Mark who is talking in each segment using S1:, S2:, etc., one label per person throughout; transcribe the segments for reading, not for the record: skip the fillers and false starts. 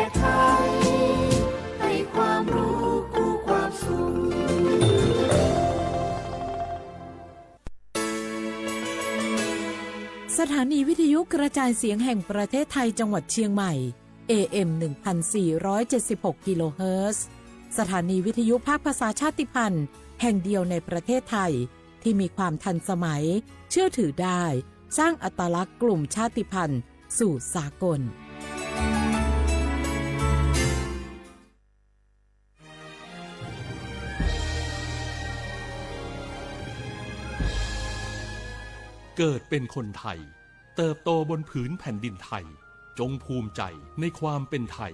S1: ศไทยให้ความรู้คู่ความสุข
S2: สถานีวิทยุกระจายเสียงแห่งประเทศไทยจังหวัดเชียงใหม่ AM 1476 กิโลเฮิรตซ์สถานีวิทยุภาคภาษาชาติพันธุ์แห่งเดียวในประเทศไทยที่มีความทันสมัยเชื่อถือได้สร้างอัตลักษณ์กลุ่มชาติพันธุ์สู่สากล
S3: เกิดเป็นคนไทยเติบโตบนผืนแผ่นดินไทยจงภูมิใจในความเป็นไทย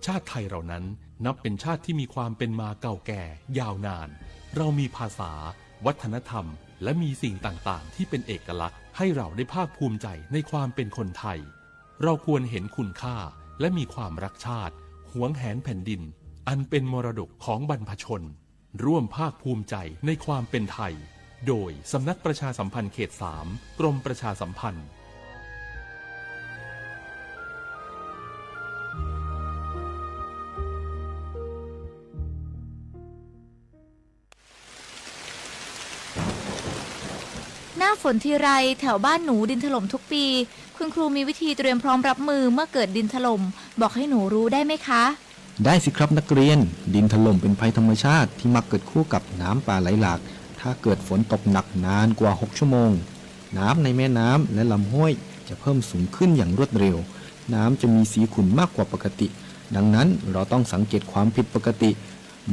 S3: ชาติไทยเรานั้นนับเป็นชาติที่มีความเป็นมาเก่าแก่ยาวนานเรามีภาษาวัฒนธรรมและมีสิ่งต่างๆที่เป็นเอกลักษณ์ให้เราได้ภาคภูมิใจในความเป็นคนไทยเราควรเห็นคุณค่าและมีความรักชาติหวงแหนแผ่นดินอันเป็นมรดกของบรรพชนร่วมภาคภูมิใจในความเป็นไทยโดยสำนักประชาสัมพันธ์เขต 3 กรมประชาสัมพันธ์
S4: หน้าฝนทีไรแถวบ้านหนูดินถล่มทุกปีคุณครูมีวิธีเตรียมพร้อมรับมือเมื่อเกิดดินถล่มบอกให้หนูรู้ได้ไหมคะ
S5: ได้สิครับนักเรียนดินถล่มเป็นภัยธรรมชาติที่มักเกิดคู่กับน้ำป่าไหลหลากถ้าเกิดฝนตกหนักนานกว่า6ชั่วโมงน้ำในแม่น้ำและลำห้วยจะเพิ่มสูงขึ้นอย่างรวดเร็วน้ำจะมีสีขุ่นมากกว่าปกติดังนั้นเราต้องสังเกตความผิดปกติ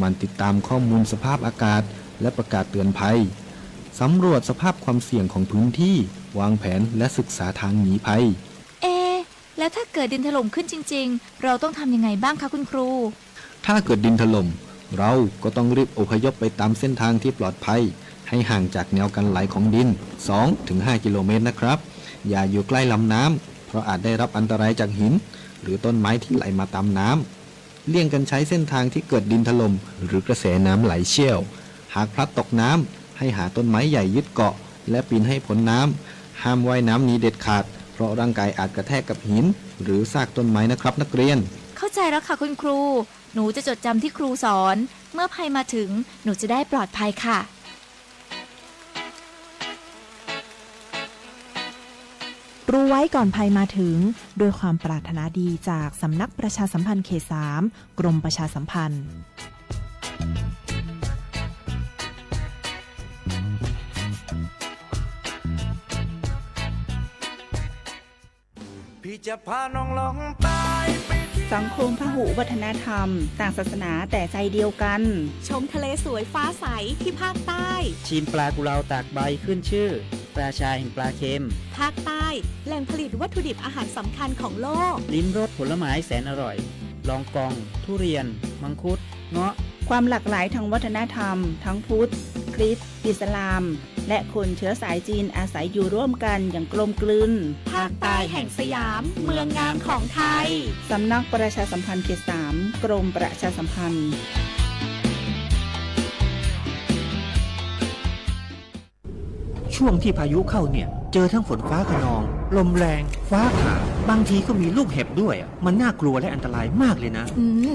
S5: มันติดตามข้อมูลสภาพอากาศและประกาศเตือนภัยสำรวจสภาพความเสี่ยงของพื้นที่วางแผนและศึกษาทางหนีภัย
S4: แล้วถ้าเกิดดินถล่มขึ้นจริงๆเราต้องทำยังไงบ้างคะคุณครู
S5: ถ้าเกิดดินถล่มเราก็ต้องรีบอพยพไปตามเส้นทางที่ปลอดภัยให้ห่างจากแนวกันไหลของดิน 2-5 กิโลเมตรนะครับอย่าอยู่ใกล้ลำน้ำเพราะอาจได้รับอันตรายจากหินหรือต้นไม้ที่ไหลมาตามน้ำเลี่ยงกันใช้เส้นทางที่เกิดดินถล่มหรือกระแสน้ำไหลเชี่ยวหากพลัดตกน้ำให้หาต้นไม้ใหญ่ยึดเกาะและปีนให้พ้นน้ำห้ามว่ายน้ำหนีเด็ดขาดเพราะร่างกายอาจกระแทกกับหินหรือซากต้นไม้นะครับนักเรียน
S4: เข้าใจแล้วค่ะคุณครูหนูจะจดจำที่ครูสอนเมื่อภัยมาถึงหนูจะได้ปลอดภัยค่ะ
S6: รู้ไว้ก่อนภัยมาถึงด้วยความปรารถนาดีจากสำนักประชาสัมพันธ์เขต 3 กรมประชาสัมพันธ์
S1: พี่จะพาน้องลองใต้
S7: สังคมพหุวัฒนธรรมต่างศาสนาแต่ใจเดียวกัน
S8: ชมทะเลสวยฟ้าใสที่ภาคใต้
S9: ชิมปลากุเลาตากใบขึ้นชื่อราชาแห่งปลาเค็ม
S8: ภาคใต้แหล่งผลิตวัตถุดิบอาหารสำคัญของโลก
S9: ลิ้มรสผลไม้แสนอร่อยลองกองทุเรียนมังคุดเงาะ
S7: ความหลากหลายทางวัฒนธรรมทั้งพุทธคริสต์อิสลามและคนเชื้อสายจีนอาศัยอยู่ร่วมกันอย่างกลมกลืน
S8: ภาคใต้แห่งสยามเมืองงามของไทย
S7: สำนักประชาสัมพันธ์เขต 3 กรมประชาสัมพันธ์
S10: ช่วงที่พายุเข้าเนี่ยเจอทั้งฝนฟ้าคะนองลมแรงฟ้าผ่าบางทีก็มีลูกเห็บด้วยมันน่ากลัวและอันตรายมากเลยนะ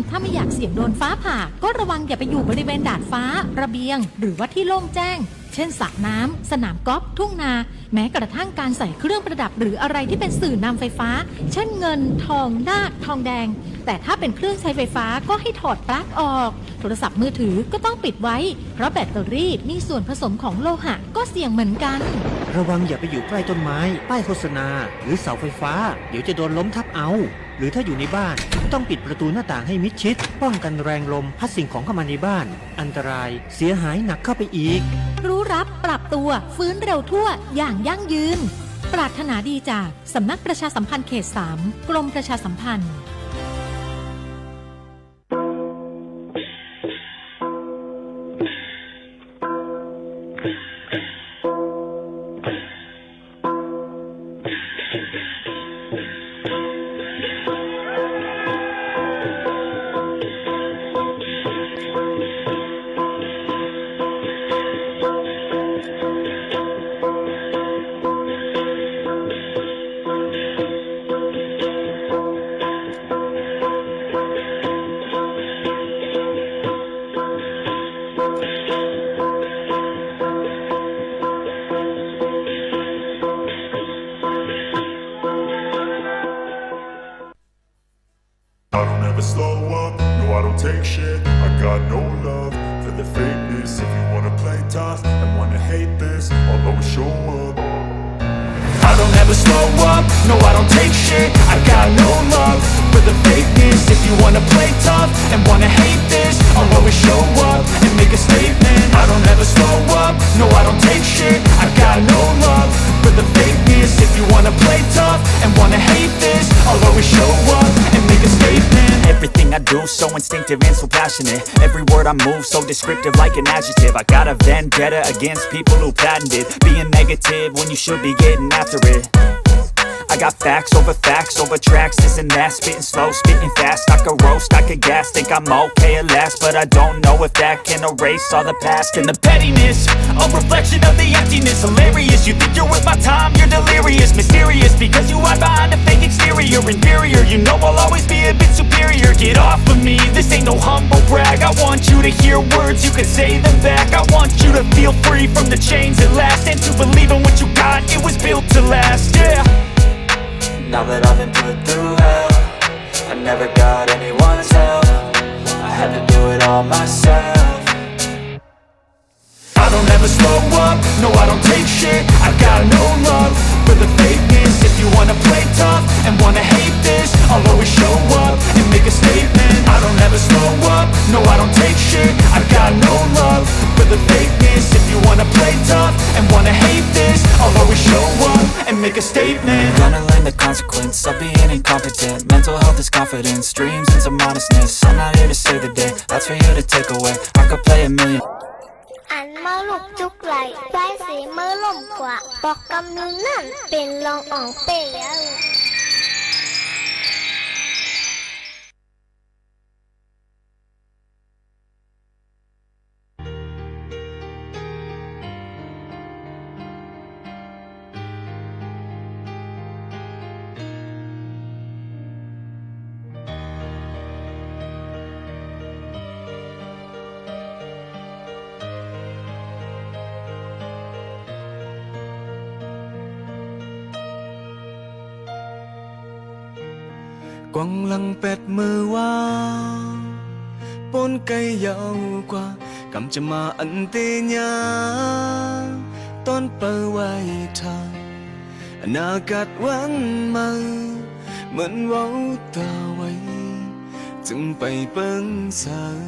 S8: ถ้าไม่อยากเสี่ยงโดนฟ้าผ่าก็ระวังอย่าไปอยู่บริเวณดาดฟ้าระเบียงหรือว่าที่โล่งแจ้งเช่นสระน้ำสนามกอล์ฟทุ่งนาแม้กระทั่งการใส่เครื่องประดับหรืออะไรที่เป็นสื่อนำไฟฟ้าเช่นเงินทองนาคทองแดงแต่ถ้าเป็นเครื่องใช้ไฟฟ้าก็ให้ถอดปลั๊กออกโทรศัพท์มือถือก็ต้องปิดไว้เพราะแบตเตอรี่มีส่วนผสมของโลหะก็เสี่ยงเหมือนกัน
S10: ระวังอย่าไปอยู่ใกล้ต้นไม้ป้ายโฆษณาหรือเสาไฟฟ้าเดี๋ยวจะโดนล้มทับเอาหรือถ้าอยู่ในบ้านต้องปิดประตูหน้าต่างให้มิดชิดป้องกันแรงลมพัดสิ่งของเข้ามาในบ้านอันตรายเสียหายหนักเข้าไปอีก
S8: รู้รับปรับตัวฟื้นเร็วทั่วอย่างยั่งยืนปรารถนาดีจากสำนักประชาสัมพันธ์เขต 3 กรมประชาสัมพันธ์
S11: I don't ever slow up, no I don't take shit. I got no love for the fakeness. If you wanna play tough and wanna hate this, I'll always show up.
S12: I don't ever slow up, no I don't take shit. I got no love for the fakeness. If you wanna play tough and wanna hate this, I'll always show up and make a statement. I don't ever slow up, no I don't take shit. I got no love for the fakeness. If you wanna play tough and wanna hate this, I'll always show up and make a statement.
S13: Everything I do so instinctive and so passionate. Every word I move so descriptive like an adjective. I got a vendetta against people who patented being negative when you should be getting after it. I got facts over tracks, this and that. Spitting slow, spitting fast. I could roast, I could gas. Think I'm okay at last, but I don't know if that can erase all the past.
S12: And the pettiness, a reflection of the emptiness. Hilarious, you think you're worth my time, you're delirious. Mysterious, because you hide behind a fake exterior. Inferior, you know I'll always be a bit superior. Get off of me, this ain't no humble brag. I want you to hear words, you can say them back. I want you to feel free from the chains at last, and to believe in what you got, it was built to last, yeah.
S13: Now that I've been put through hell, I never got anyone's help. I had to do it all myself.
S12: I don't ever slow up, no I don't take shit. I got no love for the fakeness. If you wanna play tough and wanna hate this, I'll always show up and make a statement. I don't ever slow up, no I don't take shit. I got no love for the fakeness. If you wanna play tough and wanna hate this, I'll always show up and make a statement.
S13: Gonna learn the consequence of being incompetent. Mental health is confidence, dreams and some modestness. I'm not here to save the day, that's for you to take away. I could play a million.
S14: อันมาลูกจุกไหลไว้สีมือล่มกว่าบอกกำนึงนั่นเป็นรองอ่องเปีย
S15: quăng lăng pẹt mơ hoa bốn cây dạo qua cầm châm mà ẩn tê nháต้นเปิดไว้ทางอนาคตวันมาเหมือนเว้าตาไว้จึงไปเปิ้งสาย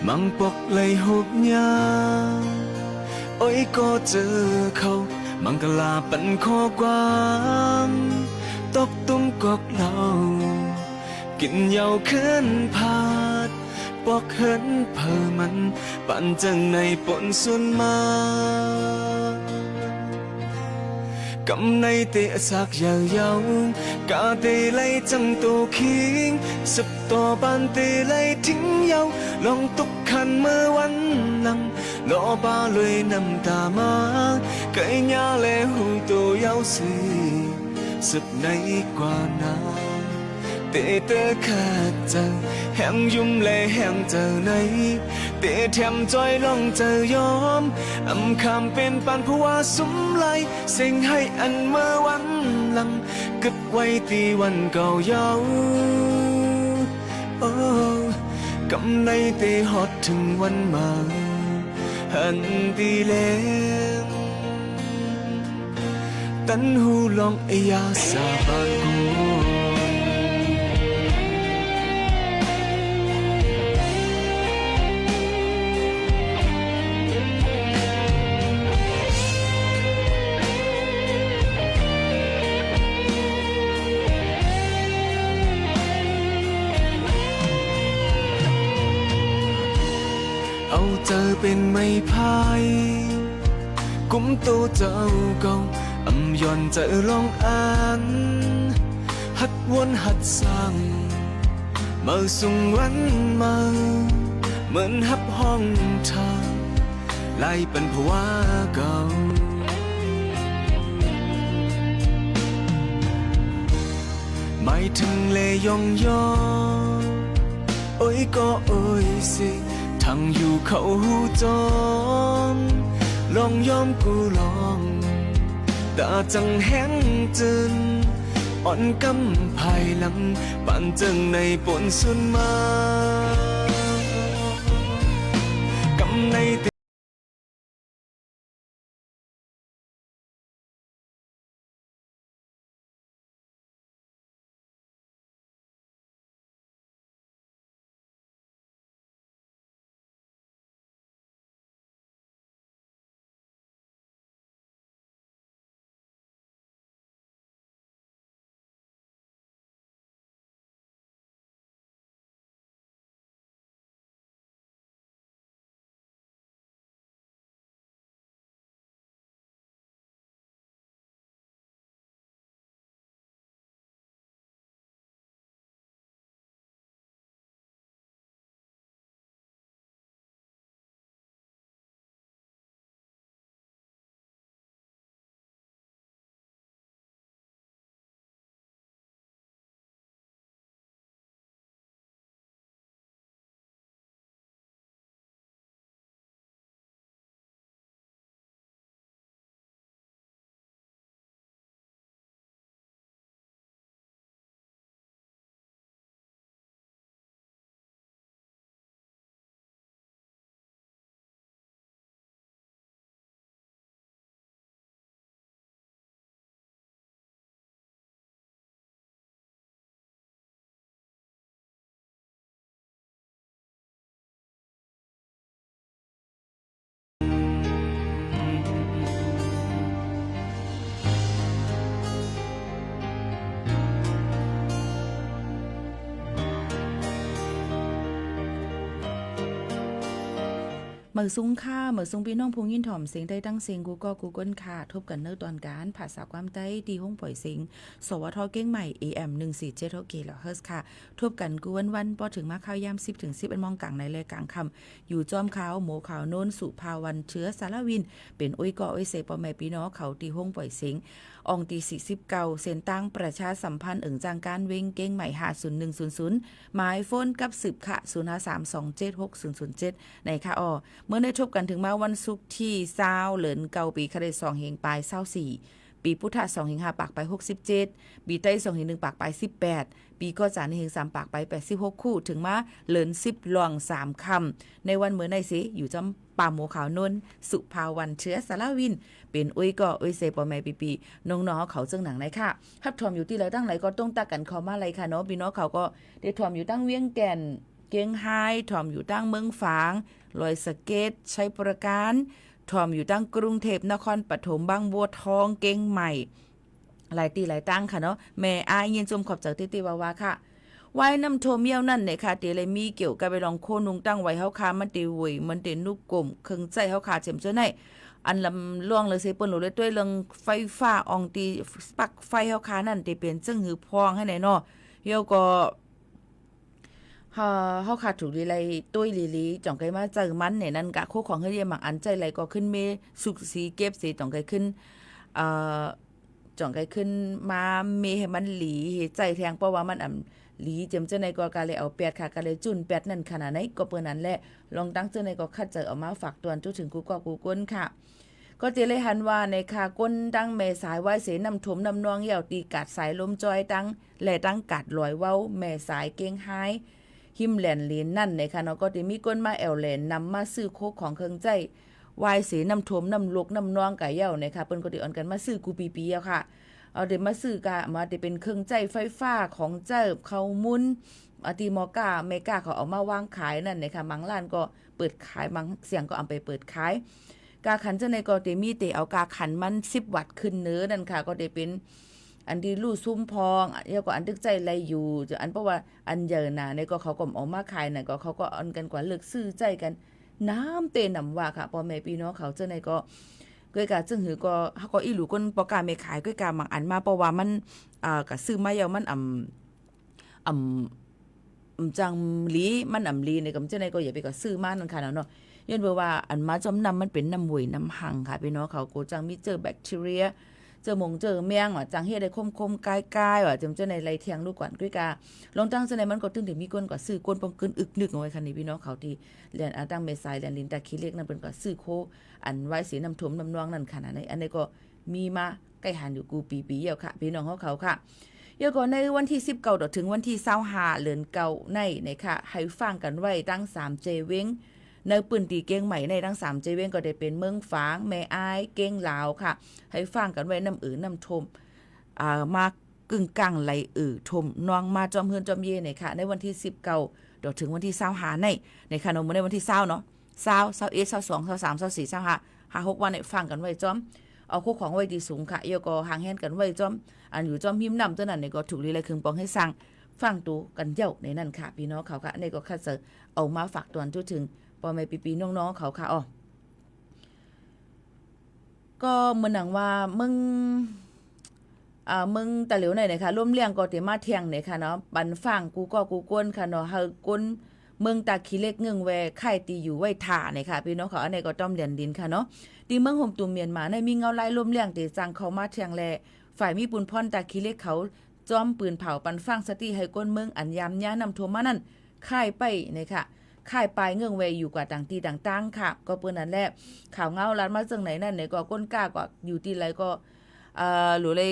S15: มังปกเลยหกยาโอ้ยก็เจอเขามังกลาปันข้อกวางตกตุ้มกอกเหล่ากินเหยาขึ้นพาดปอกเหินเพอมันปั่นจังในปนสุนมากำในเตะสักยาวยาวกาเตะไลจังตัวคิงสับต่อบานเตะไลทิ้งยาวลองตกขันเมื่อวันหลังล้อบาเลยน้ำตามาไก่ยาและหูตัวยาวสีสับในกว่านาเตะเตะขาดเจอแห้งยุ่มและแห้งเจอในเตะแถมจอยลองเจอยอมอำคำเป็นปานผัวสุมไหลเซ็งให้อันเมื่อวันหลังกึดไว้ตีวันเก่าเยาโอ้กำในเตะฮอดถึงวันมาหันตีแรงตันหูลองเอยาสาบานกูเอาเจอเป็นไม่พายกุมตัวเจ้าเก่าอำย้อนเจอลองอ่านหัดวนหัดสร้างมาส่งวันมาเหมือนหับห้องทางไล่เป็นผัวเก่าไม่ถึงเลยยองยอโอ้ยก็โอ้ยสิทั้งอยู่เขาหูจอมลองยอมกูลอง ตาจังแห้งจืนอ่อนกำภายหลังปั่นจังในปนสุนมากำใน
S7: เมื่อซุ้งค่าเมื่อซุ้งพี่น้องพุงยินถ่อมเสียงได้ตั้งเสียงกูก็กูก้นค่ะทบกันเนื้อตอนการภาษาความใต้ดีห้องปล่อยเสียงสวทเก้งใหม่ AM 147 กิโลเฮิรตซ์ค่ะทบกันกูวันพอถึงมาข้าวยาม10 ถึง 11 โมงกลางในรายกลางค่ำอยู่จอมขาวหมูขาวโน้นสุภาวันเชื้อสารวินเป็นอุ้ยก่ออุ้ยเสปอแม่พี่น้องเขาตีห้องปล่อยเสียงอองตี49เส้นตั้งประชาสัมพันธ์จางการเวงเก้งใหม่50100หมายโฟนกับ10ค่ะ0532766007ในค่ะเมื่อได้ทบกันถึงมาวันศุกร์ที่20เหลินเก่าปีคเด2เฮงปลาย24ปีพุทธ2เฮง5ปากไป67ปีใต้2เฮง1ปากไป18ปีก็จานเฮง3ปากไป86คู่ถึงมาเหลิน10หลวง3คำในวันเมื่อในสิอยู่จำป่าหมูขาวนนสุภาวันเชื้อสารวินเป็นอุ้ยก็อุ้ยเซปอแม่ปีน้องๆเขาจึงหนังไหนค่ะฮับทอมอยู่ที่ไหนตั้งไหนก็ต้องตักกันเข้ามาเลยค่ะเนาะพี่น้องเขาก็ได้ทอมอยู่ตั้งเวียงแก่นเกียงไฮ้ทอมอยู่ตั้งเมืองฝางลอยสะเก็ดชัยประการทอมอยู่ตั้งกรุงเทพนครปฐมบางบัวทองเก้งใหม่หลายตีหลายตั้งค่ะเนาะแม่อายเย็นจมขอบจากติวาวาค่ะไว้น้ำโทเมียวนั่นเนี่ยค่ะเตเลยมีเกี่ยวกับไปลองโคนุงตั้งไว้เฮาคามันตีหวยมันตีนุกกลมเครื่องใจเฮาคาเจ็มเจ้าไหนอันลำล่วงเลยเซเปิ้นหลุเลยด้วยเรื่องไฟฟ้าอองตีปักไฟเฮาคานั่นตีเป็นจึงหือพองให้ไหนเนาะเฮาก็เฮาขาดถูกลีไลตุ้ยลีจ่องไกมาเจอมันเนี่ยนั่นกะโคของเฮาเรียมักอันใจไหลก็ขึ้นเมสุกสีเก็บสีจ่องไกขึ้นจ่องไกขึ้นมาเมให้มันหลีเฮใจแทงเพราะว่ามันหลีเจมเจ้าในก็กาเลยเอาแปดค่ะกาเลยจุ่นแปดนั่นขนาดไหนก็เปิ้นนั้นแหละลองตั้งเจ้าในก็คัดเจอออกมาฝากตวนจุถึงกูก็กูก้นค่ะก็เจเลยหันว่าในคาก้นตั้งแม่สายไว้เสน้ำถมน้ำนองเหี่ยวตีกัดสายลมจอยตั้งและตั้งกัดลอยเว้าแม่สายเก้งไห้หิมแหลนลีนนั่นในค่ะเนาะก็จะมีก้นมาแอวแหลนนำมาซื้อโคกของเครื่องใจวายเสน้ำถมน้ำลกน้ำนองไก่เหี่ยวในค่ะเปิ้นก็สิอ่อนกันมาซื้อกูปีๆค่ะเอาเดี๋ยวมาซื้อกะมาจะเป็นเครื่องใจไฟฟ้าของเจ้าเขามุนอาติมอกาเมกาเขาเอามาวางขายนั่นนะคะบางร้านก็เปิดขายบางเสียงก็เอาไปเปิดขายกาขันเจ้าในก็จะมีแต่เอากาขันมัน10 วัตต์ขึ้นเนื้อนั่นค่ะก็จะเป็นอันที่ลู่ซุ้มพองแล้วก็อันตึกใจไรอยู่จะอันเพราะว่าอันเยอะนะในก็เขาก็เอามาขายน่ะก็เขาก็อันกันกว่าเลิกซื้อใจกันน้ำเตนำว่าค่ะพ่อแม่พี่น้องเขาเจ้าในก็ก้อยกาจึงหือก็เฮาก็อีหลูก้นปอกาไม่ขายก้อยกาบางอันมาเพราะว่ามันก็ซื้อมาแล้วมันจังลีมันลีในกำเจ้าในก็อย่าไปก็ซื้อมานั่นค่ะเนาะย้อนว่าอันมาจำนำมันเป็นน้ำหวยน้ำหังค่ะพี่น้องเขาก็จังมีเจอแบคทีเรียเจอเจอแมงว่าจังเฮ็ดได้คมๆกายๆว่าจำเจ้าในไรเทียงลูกก่อนก้อยกาลองตั้งเจ้าในมันก็ถึงมีก้นก็ซื้อก้นปองกึนอึกนึกเอาไว้ค่ะนี่พี่น้องเขาที่เรียนตั้งเมษายเรียนลินตาขี้เล็กนั่นเพิ่นก็ซื้อโคอันไว้สีน้ำถมน้ำนองนั่นขนาดไหนอันนี้ก็มีมา ใกล้หันอยู่กูปีเหี่ยวค่ะพี่น้องเขาค่ะเดี๋ยวก่อนในวันที่19ถึงวันที่25เดือนเก่าในค่ะให้ฟังกันไว้ตั้ง3เจเว้งในปืนตีเก้งใหม่ในทั้ง3เจเว้งก็ได้เป็นเมืองฝางแม่อ้ายเก้งลาวค่ะให้ฟังกันไว้น้ำน้ำทมมากึ่งกลางไหลทมนองมาจอมเฮือนจอมเย่ค่ะในวันที่19ถึงวันที่25ในค่ะในวันที่20เนาะ20 21 22 23 24 25 56วันฟังกันไว้จอมเอาคู่ของไว้ดีสูงค่ะเยก็ห่างแหนกันไว้จอมอันอยู่จอมพิมพ์นำตัวนั้นก็ถูกลีเลยครึ่งปองให้สั่งฟังตูกันเย้าในนั้นค่ะพี่น้องเขาค่ะก็คัดเสอเอามาฝากตอนทุกถึงปอแม่ปีๆน้องๆเขาค่ะก็เหมือนหนังว่ามึงตะเหลียวไหนนะคะร่วมเลี้ยงก็เตมาเที่ยงเนี่ยค่ะเนาะบันฟังกูก็กูก้นค่ะเนาะเฮาก้นเมืองตาขี้เล็กเงึงแวไข่ตีอยู่ไว้ถ่าเนี่ยค่ะพี่น้องเขาอันนี้ก็ต้อมเรียนดินค่ะเนาะที่เมืองห่มตุ่มเมียนมาในมีเงาลายร่วมเลี้ยงเตจังเขามาเที่ยงแลฝ่ายมีปุนพรตาขี้เล็กเขาจอมปืนเผาปันฟังสติให้ก้นเมืองอันยามย่านำท่วมมานั่นค่ายไปเนี่ยค่ะค่ายปลายเงื่องเวอยู่กว่าต่างตีต่างๆค่ะก็เปิ้นนั่นแหละข่าวเงาลัดมาจังไหนนั่นเนี่ยก็ก้นกล้าก็อยู่ที่ไรก็หรือเลย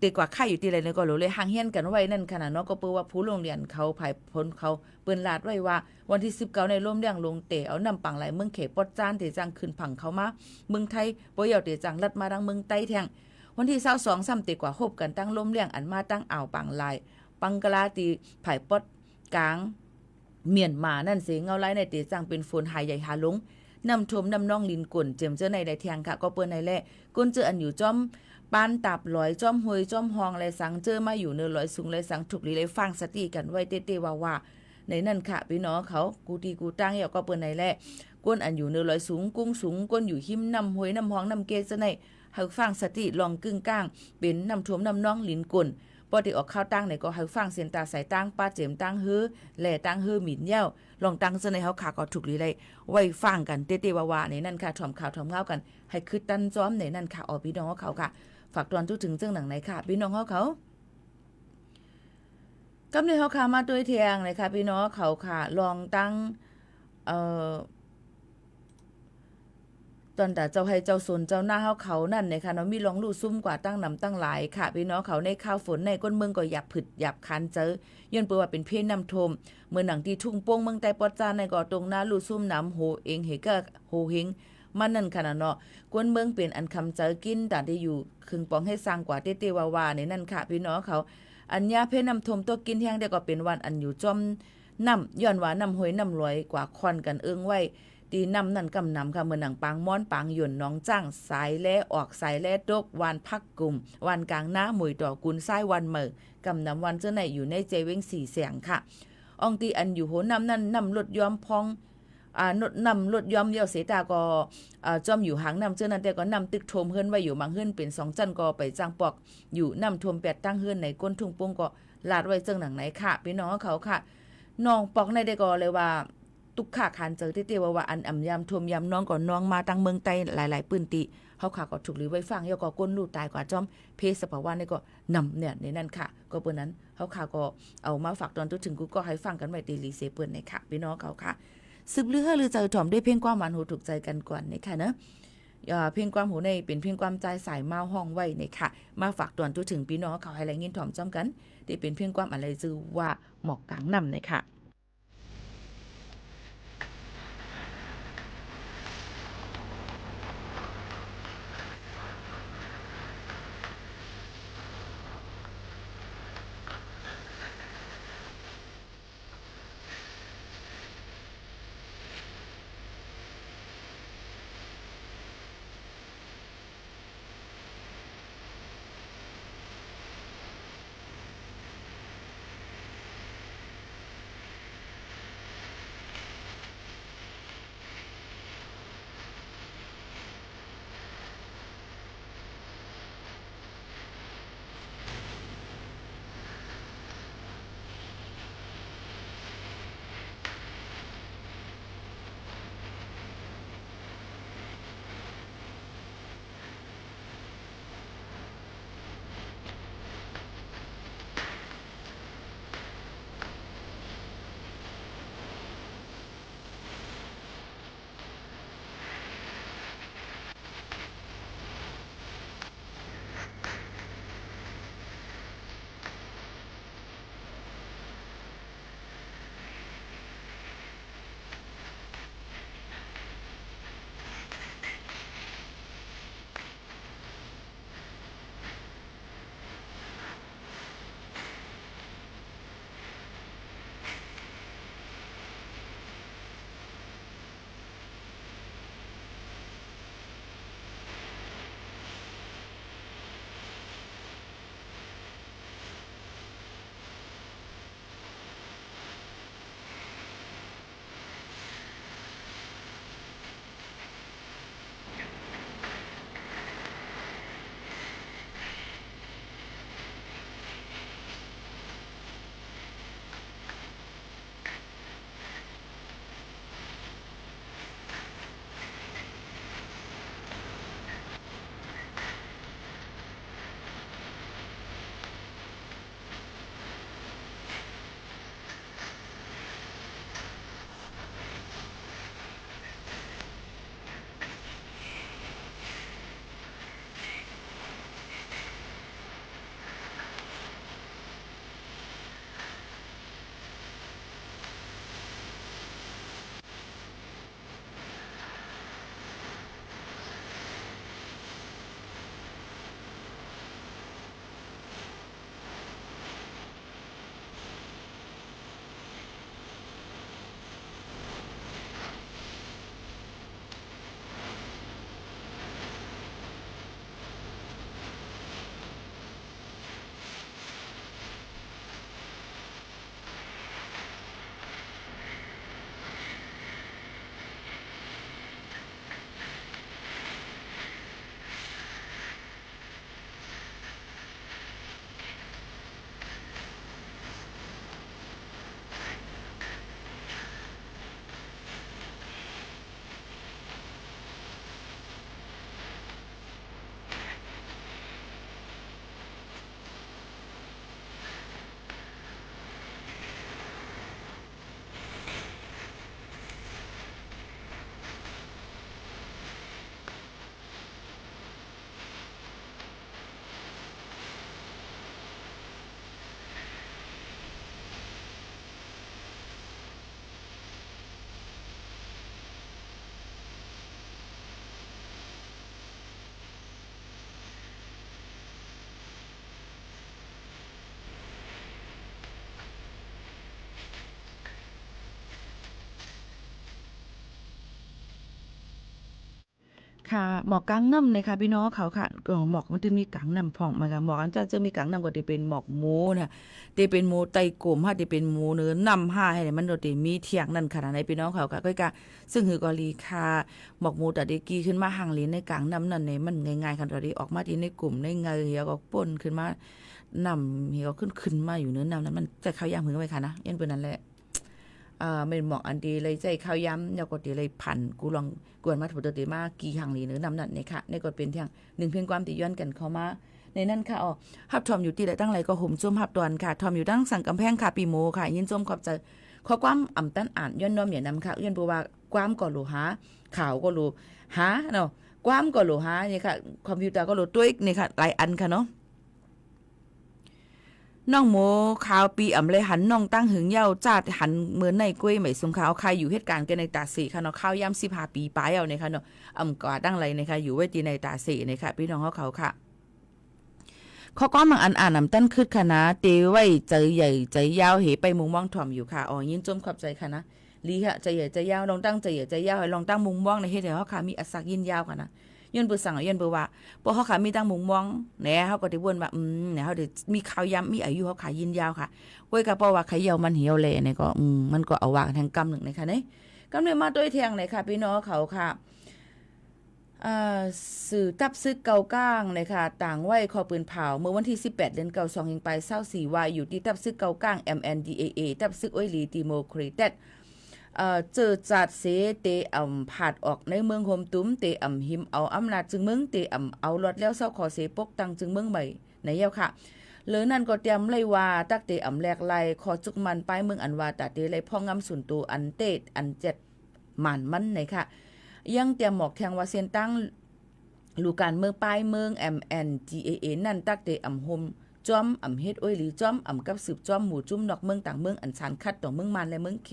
S7: ตีกว่าค่ายอยู่ที่ไรเนี่ยก็หรือเลยห่างเฮียนกันไว้นั่นขนาดเนาะก็เปิ้นว่าผู้โรงเรียนเขาภายพ้นเขาเปิ้นลาดไว้ว่าวันที่19ในร่มเลี้ยงลงเตะเอานำปังไหลเมืองเขปอดจานเตจังขึ้นผังเขามาเมืองไทยบ่ยาวเตจังลัดมาดังเมืองใต้แทงวันที่22ซ้ำเตกว่าฮบกันตั้งร่มเลี้ยงอันมาตั้งอ่าวปังไหลปังกะลาตีภายปอดกลางเมียนมานั่นเสียเงาไล่ในเตจังเป็นฝนหายใหญ่หาลงนำทมนำน้องลินกุ่นเจียมเจอในได้แทงค่ะก็เปิ้นในแลกุ่นเจออันอยู่จอมปานตับลอยจอมหวยจอมหองและสังเจอมาอยู่เนื้อลอยสูงและสังถูกลีเลยฟังสติกันไว้เต้ๆว่าในนั่นค่ะพี่น้องเขากูตีกูตั้งเหี่ยวก็เปิ้นในแลกุ่นอันอยู่เนื้อลอยสูงกุ้งสูงกุ่นอยู่หิมนำหวยนำหองนำเกซะในให้ฟังสติลองกึ่งกลางเป็นนำทมนำน้องลินกุ่นพอที่ออกข้าวตั้งเนี่ยก็ให้ฟังเสียนตาใส่ตั้งป้าเจมตั้งฮื้อแหล่ตั้งฮื้อหมิ่นเย้าลองตั้งซะในเฮาขาก็ถูกลีเลยไว้ฟังกันเต้ๆว่าในนั่นค่ะถ่อมข่าวถ่อมเงากันให้คือตันจ้อมในนั่นค่ะพี่น้องเขาค่ะฝากตอนทุกถึงเจ้าหนังไหนค่ะพี่น้องเขากำเนิดเฮาค่ะมาด้วยเทียงเลยค่ะพี่น้องเขาค่ะลองตั้งตอนแต่เจ้าให้เจ้าสนเจ้าหน้าเขานั่นเนี่ยค่ะเนาะมีลองลู่ซุ่มกว่าตั้งนำตั้งหลายค่ะพี่น้องเขาในข้าวฝนในก้นเมืองก็หยับผึดหยับคันเจอย้อนเปื่อว่าเป็นเพี้ยนนำทมเมื่อหนังที่ทุ่งโป่งเมืองใต้ปอดจานในก่อตรงหน้าลู่ซุ่มน้ำโหเองเฮก็โหเฮงมันนั่นค่ะเนาะก้นเมืองเป็นอันคำเจอกินแต่ได้อยู่ครึ่งปองให้สร้างกว่าเต้ๆว่าในนั่นค่ะพี่น้องเขาอันยาเพี้ยนนำทมตัวกินแห้งได้ก็เป็นวันอันอยู่จอมน้ำย้อนว่าน้ำห้วยน้ำลอยกว่าควันกันเอิงไว้ตีนำนั่นกำนำค่ะเมื่อหนังปางม้อนปางหย่นน้องจ้างสายแลออกสายแลดกวานพักกลุ่มวันกลางหน้าหมวยต่อกุนซ้ายวันเมื่อกำนำวันเจ้าไหนอยู่ในเจเว้ง4เสียงค่ะอองตีอันอยู่โหนำนั่นนำรถยอมพองนำรถยอมเดียวเสตาก็จอมอยู่หางนำเจ้านั้นแต่ก็นำตึกโทมเฮือนไว้อยู่บางเฮือนเป็น2จันก็ไปจ้างปอกอยู่นำทวม8ตั้งเฮือนในก้นทุ่งปงก็ลาดไว้เจิงหนังไหนค่ะพี่น้องเขาค่ะน้องปอกในได้ก็เลยว่าตุกขาคานเจอเตี้ยว่าอันอ่ำยำทวมยำน้องก่อนน้องมาตั้งเมืองใต้หลายๆปืนติเฮาขาก็ถูกหรือไว้ฟังเฮาก็ก้นลูกตายกว่าจอมเพศสภาวะนี่ก็นำเนี่ยในนั้นค่ะก็เปิ้นนั้นเฮาขาก็เอามาฝากตอนถึงกูก็ให้ฟังกันไว้ตีลีเซเปิ้นในค่ะพี่น้องเขาค่ะสืบลือหรือเจอถ่อมได้เพียงความหวานหูถูกใจกันก่อนนี่ค่ะเนาะเพียงความหูในเป็นเพียงความใจสายมาห้องไว้นี่ค่ะมาฝากตอนถึงพี่น้องเขาให้แรงยินถ่อมจ้อมกันได้เป็นเพียงความอะไรจือว่าหมอกกลางนำนี่ค่ะ ค่ะหมอกกลางน้ำนะคะพี่น้องเขาค่ะหมอกมันจะมีกลางน้ำพองมาค่ะหมอกอันจะมีกลางน้ำก็จะเป็นหมอกหมูนะจะเป็นหมูไตกลมฮะจะเป็นหมูเนื้อน้ำห้าให้มันโดดมีเที่ยงนั่นขนาดในพี่น้องเขาค่ะก็กะซึ่งคือกอลีค่ะหมอกหมูแต่เด็กขึ้นมาห่างลีในกลางน้ำนั่นเนี่ยมันง่ายๆค่ะตอนนี้ออกมาที่ในกลุ่มในเงยแล้วก็ป่นขึ้นมานำเหี่ยวขึ้นมาอยู่เนื้อน้ำนั้นมันจะเข้าย่างมือไว้ค่ะนะยันเป็นนั่นแหละเป็นหมอกอันดีเลยใจข้าวย้ำแล้วก็ตีเลยพันกูลองกวนมาถูกตัวตีมากี่หังหลีเนื้อนำนั่นเนี่ยค่ะในก็เป็นเที่ยงหนึ่งเพียงความตีย้อนกันเข้ามาในนั้นค่ะฮับทอมอยู่ที่ไหนตั้งไรก็ห่มจุ่มฮับตอนค่ะทอมอยู่ตั้งสั่งกำแพงค่ะปีโมค่ะยินจุ่มขอบใจข้อความอ่ำตั้นอ่านย้อนน้อมอย่านำค่ะย้อนบอกว่าความก็รู้หาข่าวก็รู้หาเนาะความก็รู้หาเนี่ยค่ะคอมพิวเตอร์ก็รู้ตัวอีกเนี่ยค่ะหลายอันค่ะเนาะน้องโมข่าวปีอ่ำเลยหันน้องตั้งหึงเย้าจ้าหันเหมือนในกล้วยไหมสงขาวใครอยู่เหตุการณ์กันในตาสีค่ะเนาะข้าวย่ำ15 ปีปลายเอาเนี่ยค่ะเนาะกว่าตั้งไรเนี่ยค่ะอยู่ไว้ตีในตาสีเนี่ยค่ะพี่น้องเขาค่ะข้อก้อนบางอันอ่านนำตั้นคืดค่ะนะเตไว้ใจใหญ่ใจยาวเหไปมุงม่องถ่อมอยู่ค่ะยินจมขอบใจค่ะนะลีค่ะใจใหญ่ใจยาวลองตั้งใจใหญ่ใจยาวให้ลองตั้งมุงม่องในเหตุเขาค่ะมีอัศกยินยาวค่ะนะย้อนเบอร์สั่งย้อนเบอร์ว่าพอเขาขามีตั้งมุงมองแหน่เขาก็ได้วนว่าเนี่ยเขาได้มีข่าวย้ำมีอายุเขาขายินยาวค่ะไว้กับเพราะว่าขายยาวมันเหี่ยวแหล่เนี่ยก็มันก็เอาว่าแทงกำหนึ่งนะคะเนี่ยกำเนิดมาด้วยเทียงเลยค่ะพี่น้องเขาค่ะสื่อตับซึกเกาก้างเลยค่ะต่างไว้คอปืนเผาเมื่อวันที่18เดือนเกา2ยังไป24ว่าอยู่ที่ตับซึกเกาก้าง MNDAA ตับซึกอ้อยลีติโมครีเตเจอจัดเสเตผาดออกในเมืองโฮมตุ้มเตหิมเอาอำนาจจึงเมืองเตเอารถแล้วเศร้าขอเสปกตังจึงเมืองใหม่ในเย้าค่ะหรือนั่นก็เตรียมเลยว่าตักเตแหลกไล่ขอจุกมันไปเมืองอันว่าตาเตเลยพ่องำสุนตูอันเตอันเจ็ดหมันมันไหนค่ะยังเตรียมหมอกแทงว่าเส้นตั้งลูการเมืองปลายเมือง MNDAA นั่นตักเตโฮมจอมเฮ็ดอ้อยหรือจอมกับสืบจอมหมู่จุ่มนอกเมืองต่างเมืองอันสานคัดต่อเมืองมันและเมืองเค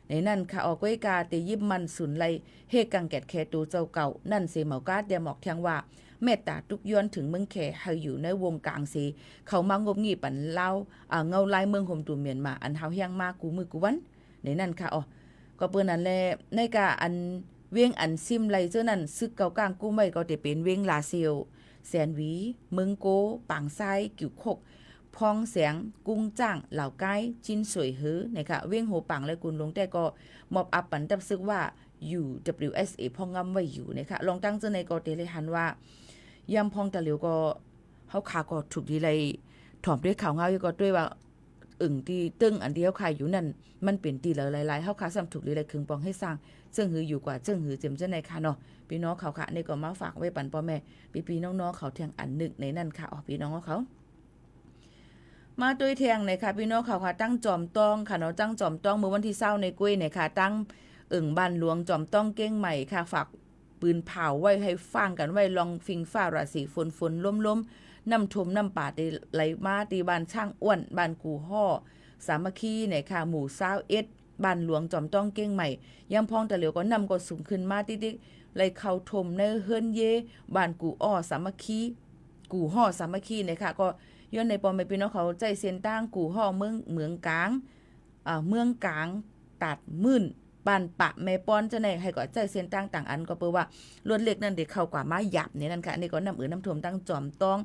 S7: ในนั่นค่ะออกไว้กาเตยิบมันสุนไลเฮกังแกดแคตูเจ้าเก่านั่นเสเหมากาเดียหมอกแทงว่าเมตตาทุกย้อนถึงเมืองแขให้อยู่ในวงกลางเสเขามางบงีปันเล่าเงาลายเมืองห่มตูเมียนมาอันเฮาเฮียงมากกูมือกูวันในนั่นค่ะก็เปิ้นนั่นแหละในกาอันเวียงอันซิมไลเจ้านั่นซึกเก่ากลางกูไม่ก็จะเป็นเวียงลาเซียวแสนหวีเมืองโกปางไซกิ่วคกพองแสงกุ้งจ้างเหล่าไก้จินสวยหือนะคะเวียงโหปังและกุนลงแต่ก็มอบอับปันตับซึกว่า UWSA พองงำไว้อยู่นะคะลองตั้งเจ้าในก็เตเลยหันว่ายำพองตะเหลียวก็เฮาขาก็ถูกดีเลยถ่อมด้วยข่าวเงาอยู่ก็ด้วยว่าที่ตึ้งอันเดียวขายอยู่นั่นมันเป็นตีหลายๆเฮาขาซ้ำถูกดีเลยคึงปองให้สร้างเจิงหืออยู่กว่าเจิงหือเจ็มเจ้าในค่ะเนาะพี่น้องเขาค่ะนี่ก็มาฝากไว้ปันพ่อแม่พี่น้องๆเขาเที่ยงอันนึกในนั่นค่ะพี่น้องเขามาด้วยเทียงเลยค่ะพี่น้องเขาค่ะตั้งจอมต้องค่ะเนาะตั้งจอมต้องเมื่อวันที่20ในกุ้ยเนี่ยค่ะตั้งบ้านหลวงจอมต้องเก้งใหม่ค่ะฝากปืนเผาไว้ให้ฟังกันไว้ลองฟิงฟ้าราศีฝนล้มน้ำท่วมน้ำป่าได้ไหลมาตีบ้านช่างอ้วนบ้านกูห่อสามัคคีเนี่ยค่ะหมู่21บ้านหลวงจอมต้องเก้งใหม่ยำพองตะเหลียวก็นำก็สูงขึ้นมาติ๊กๆไหลเข้าถมในเฮิรนเยบ้านกูอ้อสามัคคีกูห่อสามัคคีเนี่ยค่ะก็ย้อนในปอมไปพี่น้องเขาใจเส้นตั้งกูห่อเมืองกลางเมืองกลางตัดมื่นบ้านปะแม่ป้อนจะไหนให้ก็ใจเส้นตั้งต่างอันก็เปิดว่าล้วนเล็กนั่นเด็กเข้ากว่ามาหยับในนั่นค่ะนี่ก็น้ำน้ำท่วมตั้งจอมต้อง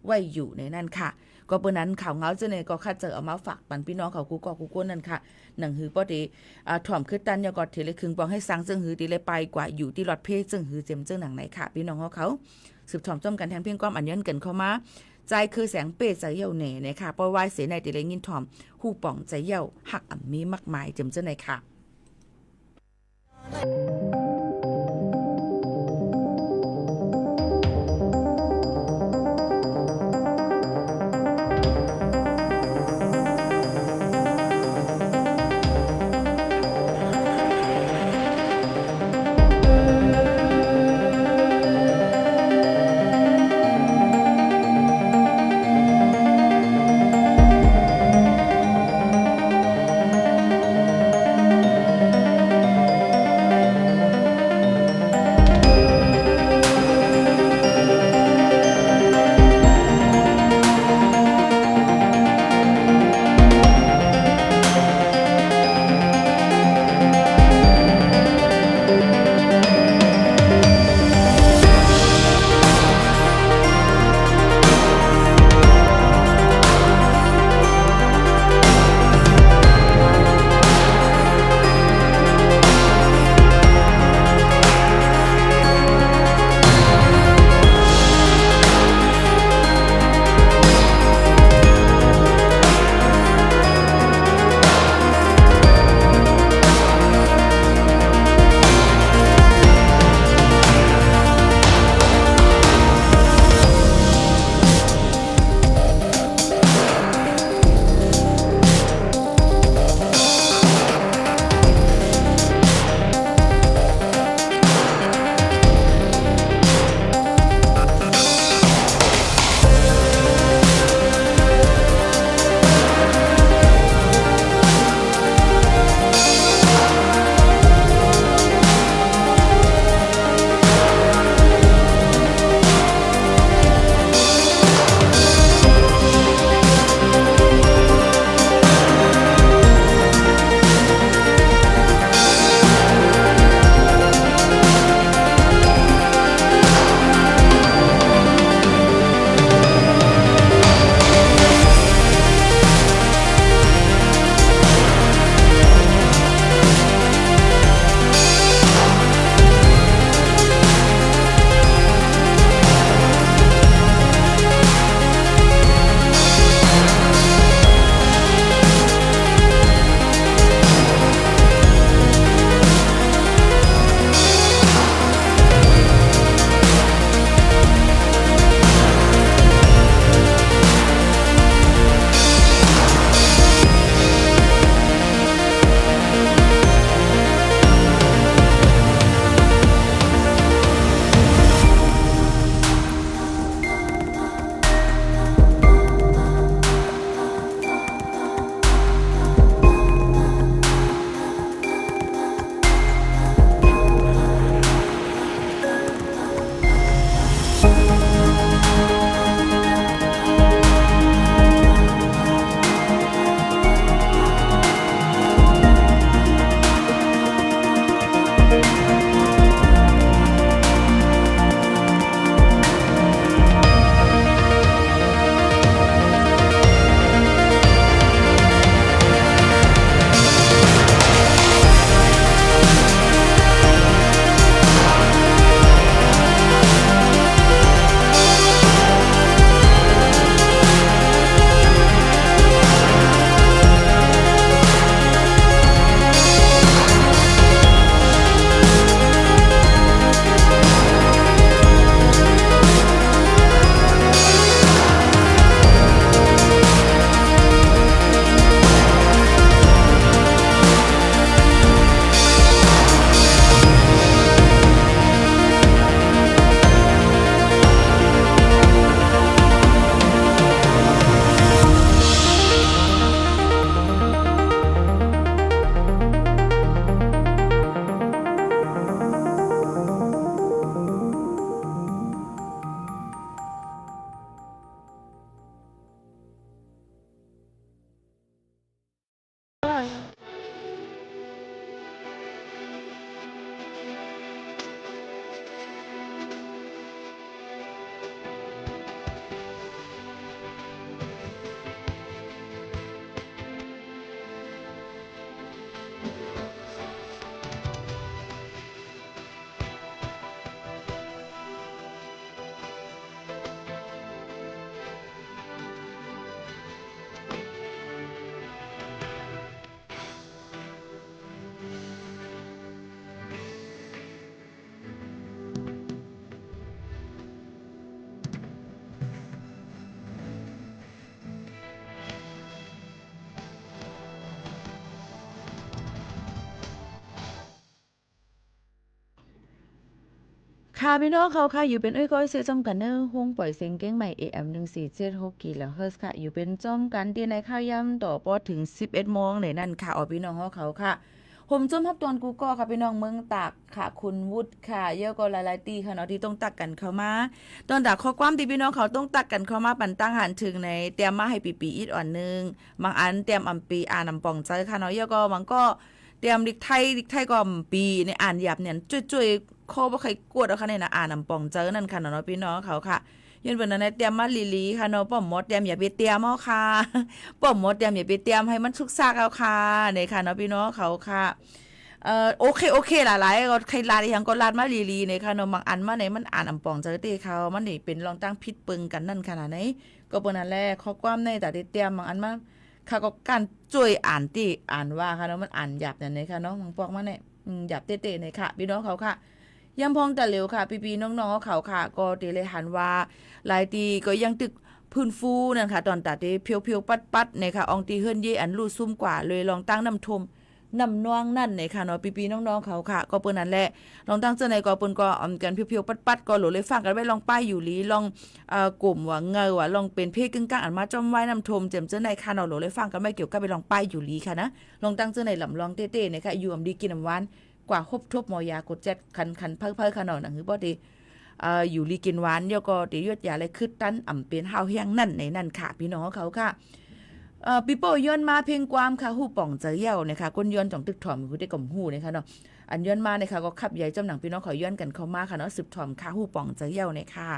S7: ไว้อยู่ในนั่นค่ะก็เปิดนั้นข่าวเงาจะไหนก็คัดเจอเอามาฝากปันพี่น้องเขากูก็กูก้นนั่นค่ะหนังหือป้อดีถ่อมขึ้นตันยากอดเทเลคึงปองให้สังจึงหือตีเลยไปกว่าอยู่ที่รถเพจึงหือเจมจึงหนังไหนค่ะพี่น้องเขาสืบถ่อมจ้อมกันแทงเพียงก้อมอันย้อนเกินเข้ามาใจคือแสงเปใจเย่าเหน่นะคะปอวายเสในติเลงินทอมหูป่องใจเย่าหักมีมากมายเจมเจ้าไหนค่ะ ค่ะพี่น้องเขาค่ะอยู่เป็นก้อยเสียจอมกันเนอร์ห้องปล่อยเสียงเก้งใหม่ AM 1476กิโลเฮิรตซ์ค่ะอยู่เป็นจอมกันที่ในข้าวย่ำต่อปอถึง11โมงในนั่นค่ะออพี่น้องเขาค่ะผมจมทับตอนกูก็ค่ะพี่น้องเมืองตากค่ะคุณวุฒิค่ะเยอะก็หลายๆตีค่ะเนาะที่ต้องตักกันเข้ามาตอนดักข้อความที่พี่น้องเขาต้องตักกันเข้ามาปั่นตั้งหันถึงในเตรียมมาให้ปีอีดอ่อนนึงบางอันเตรียมอำปีอ่านำปองใจค่ะเนาะเยอะก็มันก็เตรียมลิกไทยก็ปีในอ่านหยาบเนี่ยจุ้ยๆข้อบ่ใครกวดเอาค่ะในน่ะอ่านำปองเจอนั่นค่ะเนาะพี่น้องเขาค่ะยันเพิ่นนั้นเตรียมมาลีค่ะเนาะป้อมมดเตรียมอย่าไปเตรียมเอาค่ะป้อมมดเตรียมอย่าไปเตรียมให้มันสุกซากเอาค่ะนี่ค่ะเนาะพี่น้องเขาค่ะโอเคหลายๆก็ใครลาดอีหยังก็ลาดมาลีๆเนี่ยค่ะเนาะบางอันมาไหนมันอ่านอำปองเจอเตเขามันนี่เป็นรองตั้งพิษปึงกันนั่นขนาดไหนก็เปิ้นนั่นแหละข้อความในแต่เตรียมบางอันมาค่ะก็การช่วยอ่านติอ่านว่าค่ะเนาะมันอ่านหยาบนั่นนี่ค่ะเนาะบางพวกมันเนี่ยหยาบเตะๆเนี่ยค่ะพี่น้องเขาค่ะย่ำพองแต่เร็วค่ะพี่ๆน้องๆเขาค่ะก็เตเลยหันว่าหลายตีก็ยังตึกพื้นฟูนั่นค่ะตอนตัดเพียวๆปัดๆเนี่ยค่ะอองตีเฮือนเยอันรูซุ่มกว่าเลยลองตั้งน้ำทมน้ำนวงนั่นเนี่ยค่ะเนาะพี่ๆน้องๆเขาค่ะก็เปิ้นนั่นแหละลองตั้งเจ้าในก็เปิ้นก็กันเพียวๆปัดๆก็โหลเลยฟังกันไว้ลองป้ายอยู่ลีลองกลุ่มว่าเงาว่าลองเป็นเพกึ่งกลางอันมาจ้อมไว้น้ำทมเจมเจ้าในค่ะเนาะโหลเลยฟังกันไว้เกี่ยวกับไปลองป้ายอยู่ลีค่ะนะลองตั้งเจ้าในลำลองเต้ๆเนี่ยค่ะอยู่อำดีกินน้ำหวานกว่าครบทบมอยากดแจ็ดคันเพิ่ขนาดหนังคือบ่ดีอยู่ลีกินหวานเดี๋ยวก็เดี๋ยวยดยาอะไรคือตันอ่ำเป็นห้าวเฮียงนั่นในนั่นค่ะพี่น้องเขาค่ะปีโป้ย้อนมาเพลงความค่ะฮู้ป่องเจอเยี่ยวนะคะก้นย้อนจ่องตึกถ่อมคือได้กลมฮู้นะคะเนาะอันย้อนมานะคะก็ขับใหญ่จำหนังพี่น้องขอย้อนกันเข้ามาค่ะเนาะสืบถ่อมค่ะฮู้ป่องเจอเยี่ยวนะคะ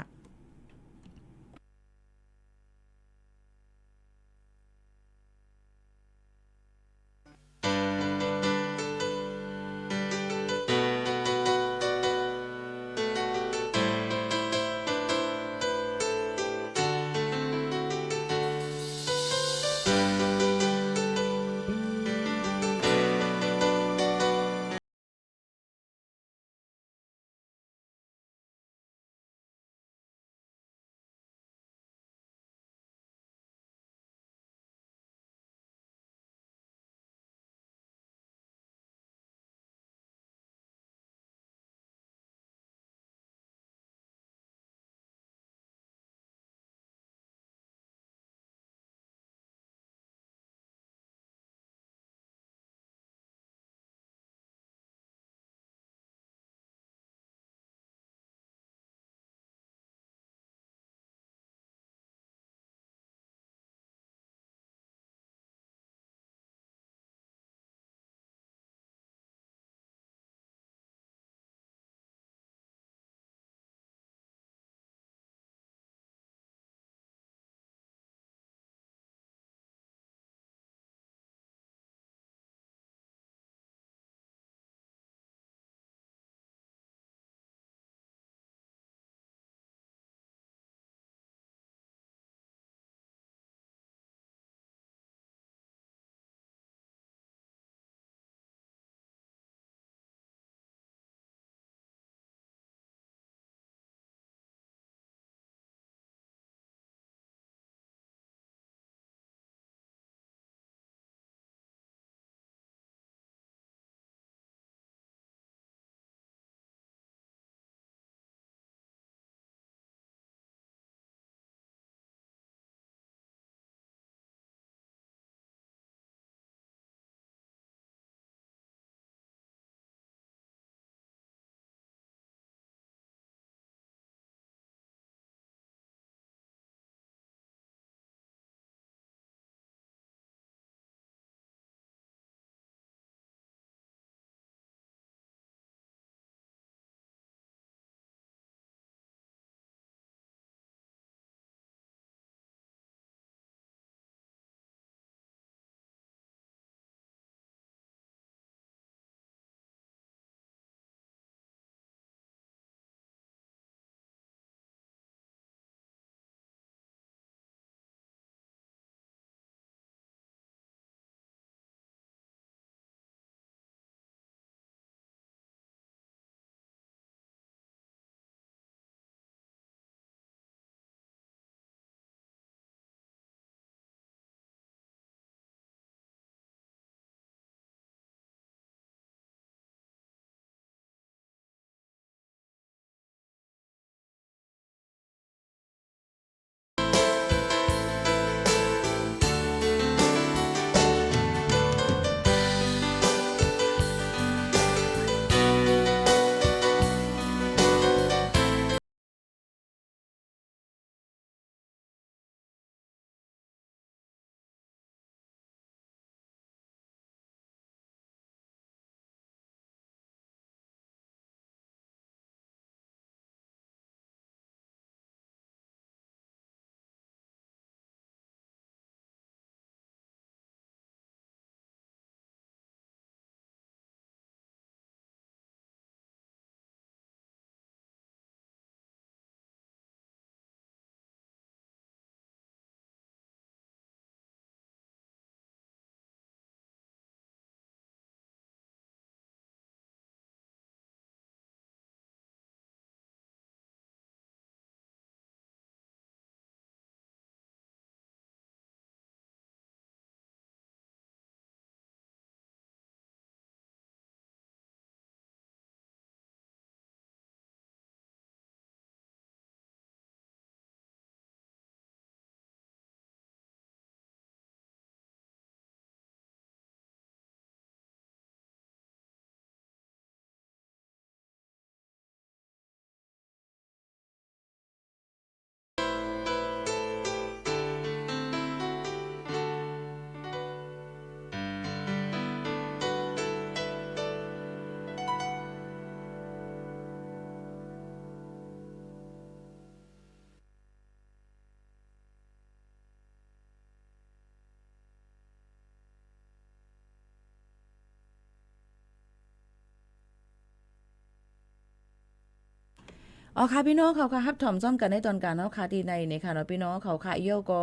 S7: อ๋อค่ะพี่น้องเขาค่ะฮับถอมซ่อมกันในตอนการเนาะค่ะที่ในค่ะเนาะพี่น้องเขาค่ะเยี่ยวก็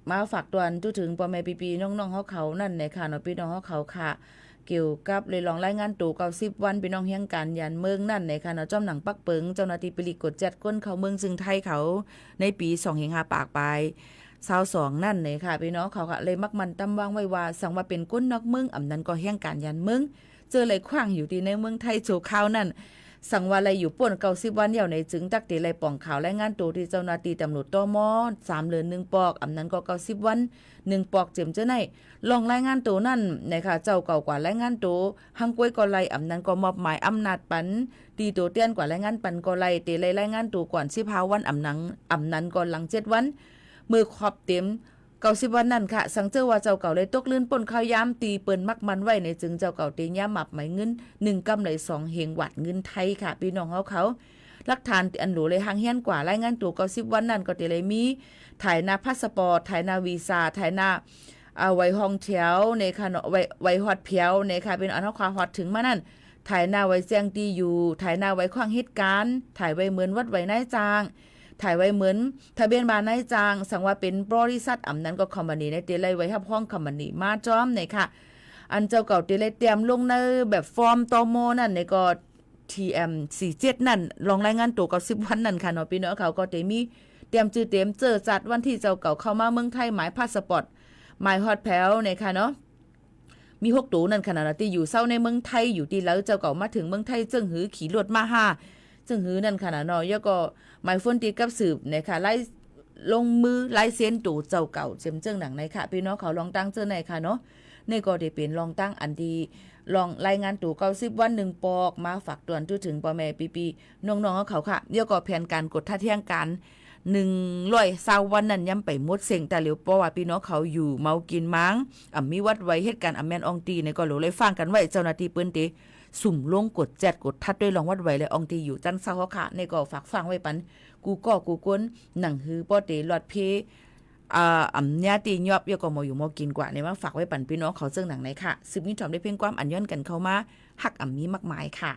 S7: มาฝากตวนตู้ถึงพ่อแม่ปีๆน้องๆเขานั่นในค่ะเนาะพี่น้องเขาค่ะเกี่ยวกับเลยลองรายงานตู่90วันพี่น้องเฮียงกันยันเมืองนั่นในค่ะเนาะจ้อมหนังปักเปิงเจ้าหน้าที่ปริกดจัดก้นเขาเมืองซึ่งไทยเขาในปี25ปากไป22นั่นเลยค่ะพี่น้องเขาค่ะเลยมักมันตำวางไว้ว่าสังว่าเป็นก้นนอกเมืองอำนั้นก็เฮียงกันยันเมืองเจอเลยขว้างอยู่ที่ในเมืองไทยโจข้าวนั่นสังว่าอะไรอยู่ป่วน90วันเดียวในจึงจักติไรป่องข่าวรายงานตัวที่เจ้าหน้าที่ตำรวจตม3เดือน1ปอกอำนั้นก็90วัน1ปอกเจ็มเจ้าไหนลองรายงานตัวนั่นนะคะเจ้าเก่ากว่ารายงานตัวหังก้วยก็ไล่อำนั้นก็มอบหมายอำนาจปันตีตัวเตี้ยนกว่ารายงานปันก็ไล่เตไล่รายงานตัวก่อน15วันอำนั้นก็หลัง7วันมือขอบเต็ม90วันนั่นค่ะสังเจอว่าเจ้าเก่าเลยตกลื่นป่นข้าวยามตีเปิ้นมักมันไว้ในจึงเจ้าเก่าเตยามหมับหมายเงิน1กำเลย2เฮงวัดเงินไทยค่ะพี่น้องเขาหลักฐานอันหลูเลยหางเฮียนกว่ารายงานตัว90วันนั่นก็เตเลยมีถ่ายหน้าพาสปอร์ตถ่ายหน้าวีซ่าถ่ายหน้าไว้ห้องแถวในค่ะเนาะไว้ฮอดเพียวในค่ะเป็นอันเฮาฮอดถึงมานั่นถ่ายหน้าไว้แจ้งดีอยู่ถ่ายหน้าไว้ข้างเหตุการณ์ถ่ายไว้เหมือนวัดไว้นายจางถ่ายไว้เหมือนทะเบียนบ้านนายจางสังว่าเป็นบริษัทอำนั้นก็คอมพานีในเตไลไว้รับห้องคอมพานีมาจ้อมในค่ะอันเจ้าเก่าเตไลเตรียมลงในแบบฟอร์มตมนั่นในก็ TM47 นั่นลองรายงานตัว90วันนั่นค่ะเนาะพี่น้องเขาก็เตมีเตรียมชื่อเต็มเจอจัดวันที่เจ้าเก่าเข้ามาเมืองไทยหมายพาสปอร์ตหมายฮอดแผวในค่ะเนาะมี6ตูนั่นขนาดที่อยู่เศร้าในเมืองไทยอยู่ที่แล้วเจ้าเก่ามาถึงเมืองไทยจึงหือขี่รถมาซึ่งหือนั่นขนาดน้อยก็หมายฝนติดกับสืบนะคะไล่ลงมือไล่เส้นตู่เจ้าเก่าเจิมเจิ้งหนังในค่ะพี่น้องเขาลองตั้งเจอในค่ะเนาะในก็ได้เป็นลองตั้งอันดีลองรายงานตู่90วัน1ปอกมาฝากตวนถึงพ่อแม่ปีๆน้องๆเขาค่ะเดี๋ยวก็แผนการกดท่าเที่ยงกัน120วันนั้นย้ำไปหมดเสียงแต่เหลียวเพราะว่าพี่น้องเขาอยู่เมากินมั้งมีวัดไว้เหตุการณ์แม่นอองตีในก็หลเลยฟังกันไว้เจ้าหน้าที่เปิ้นเตสุ่มลงกดแจดกดทัดด้วยลองวัดไว้เลยอองตีอยู่จันเศร้าค่ะในก็ฝากฟังไว้ปันกูก้นหนังฮือป้อเตหลอดเพญาตียอบยก็มาอยู่มากินกว่าในมาฝากไว้ปันพี่น้องเขาเจิงหนังไหนค่ะสืบมีถอมได้เพียงความอันย้อนกันเข้ามาหักมีมากมายค่ะ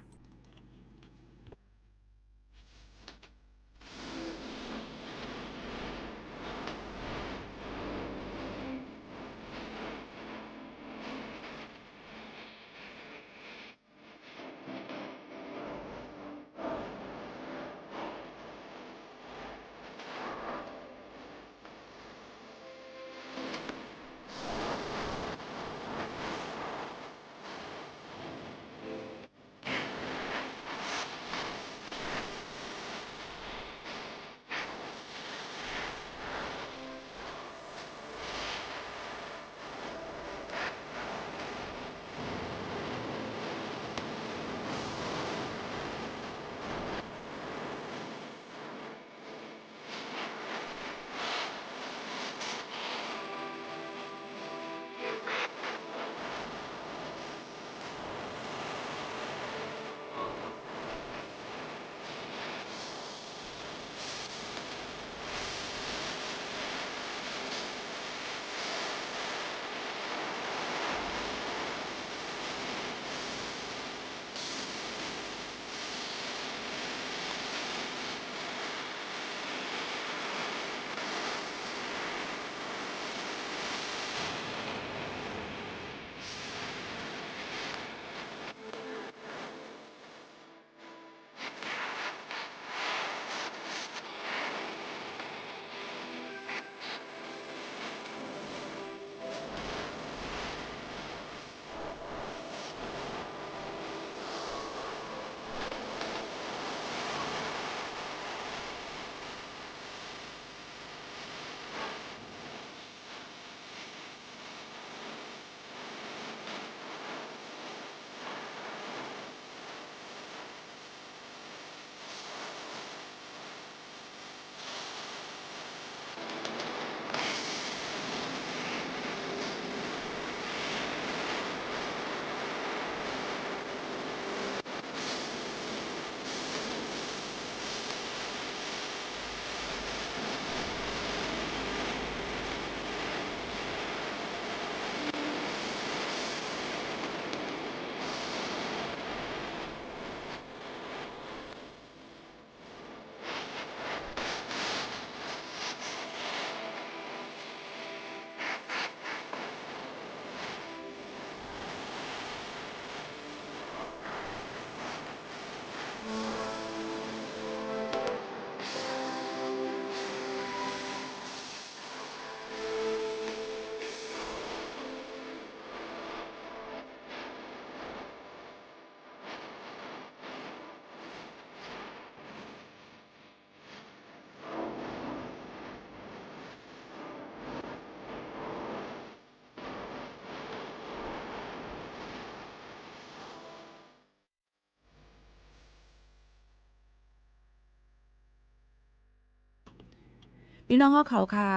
S7: พี่น้องเขาค่ะ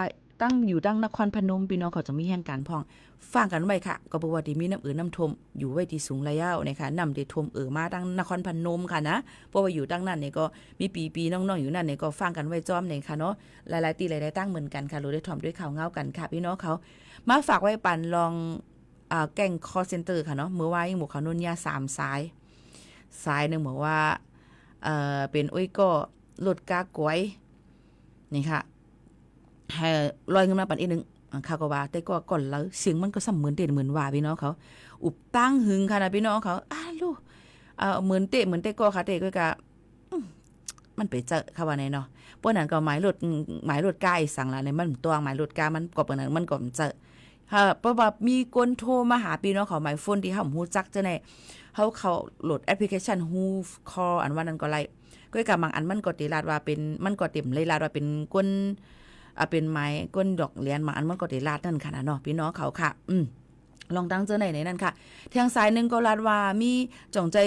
S7: ตั้งอยู่ดังนครพนมพี่น้องเขาจะมีแห่งการพ่องฟังกันไว้ค่ะก็บอกว่าที่มีน้ำน้ำท่วมอยู่ไว้ที่สูงระยะนะคะน้ำได้ท่วมมาดังนครพนมค่ะนะเพราะว่าอยู่ดังนั้นเนี่ยก็มีปีน้องๆอยู่นั่นเนี่ยก็ฟังกันไว้จอมเนี่ยค่ะเนาะหลายๆตีหลายๆตั้งเหมือนกันค่ะรู้ได้ถ่อมด้วยข่าวเงากันค่ะพี่น้องเขามาฝากไว้ปันลองแก่งคอเซ็นเตอร์ค่ะเนาะเมื่อวานหมู่เขานุ่นยา3สายนึงบอกว่าเป็นอ้อยก็ลดกากวยนี่ค่ะให้ลอยเงินมาปันอีกนึงค่ะก็ว่าแต่ก็ก่อนแล้วเสียงมันก็เหมือนเตะเหมือนว่าพี่น้องเขาอุบตั้งหึงค่ะนะพี่น้องเขาลูกเหมือนเตะก็ค่ะเตะก็กะมันไปเจอค่ะว่าไหนเนาะเพราะนั้นก็หมายรถกาอีสั่งละในมันตัวหมายรถกามันก็เปิดนั้นมันก็เจอเพราะว่ามีคนโทรมาหาพี่น้องเขาหมายโฟนที่เขาฮู้จักจังได๋เขาโหลดแอปพลิเคชัน Who Call อันว่านั้นก็ไล่ก็กับบางอันมันก็ติลาดว่าเป็นมันก็เต็มเลยลาดว่าเป็นก้นเป็นไม้ก้นดอกเหรียญบางอันมันก็ติลาดนั่นค่ะเนาะพี่น้องเขาค่ะลองตั้งเจอไหนนั่นค่ะทางซ้ายนึงก็ลาดว่ามีจ่องใจ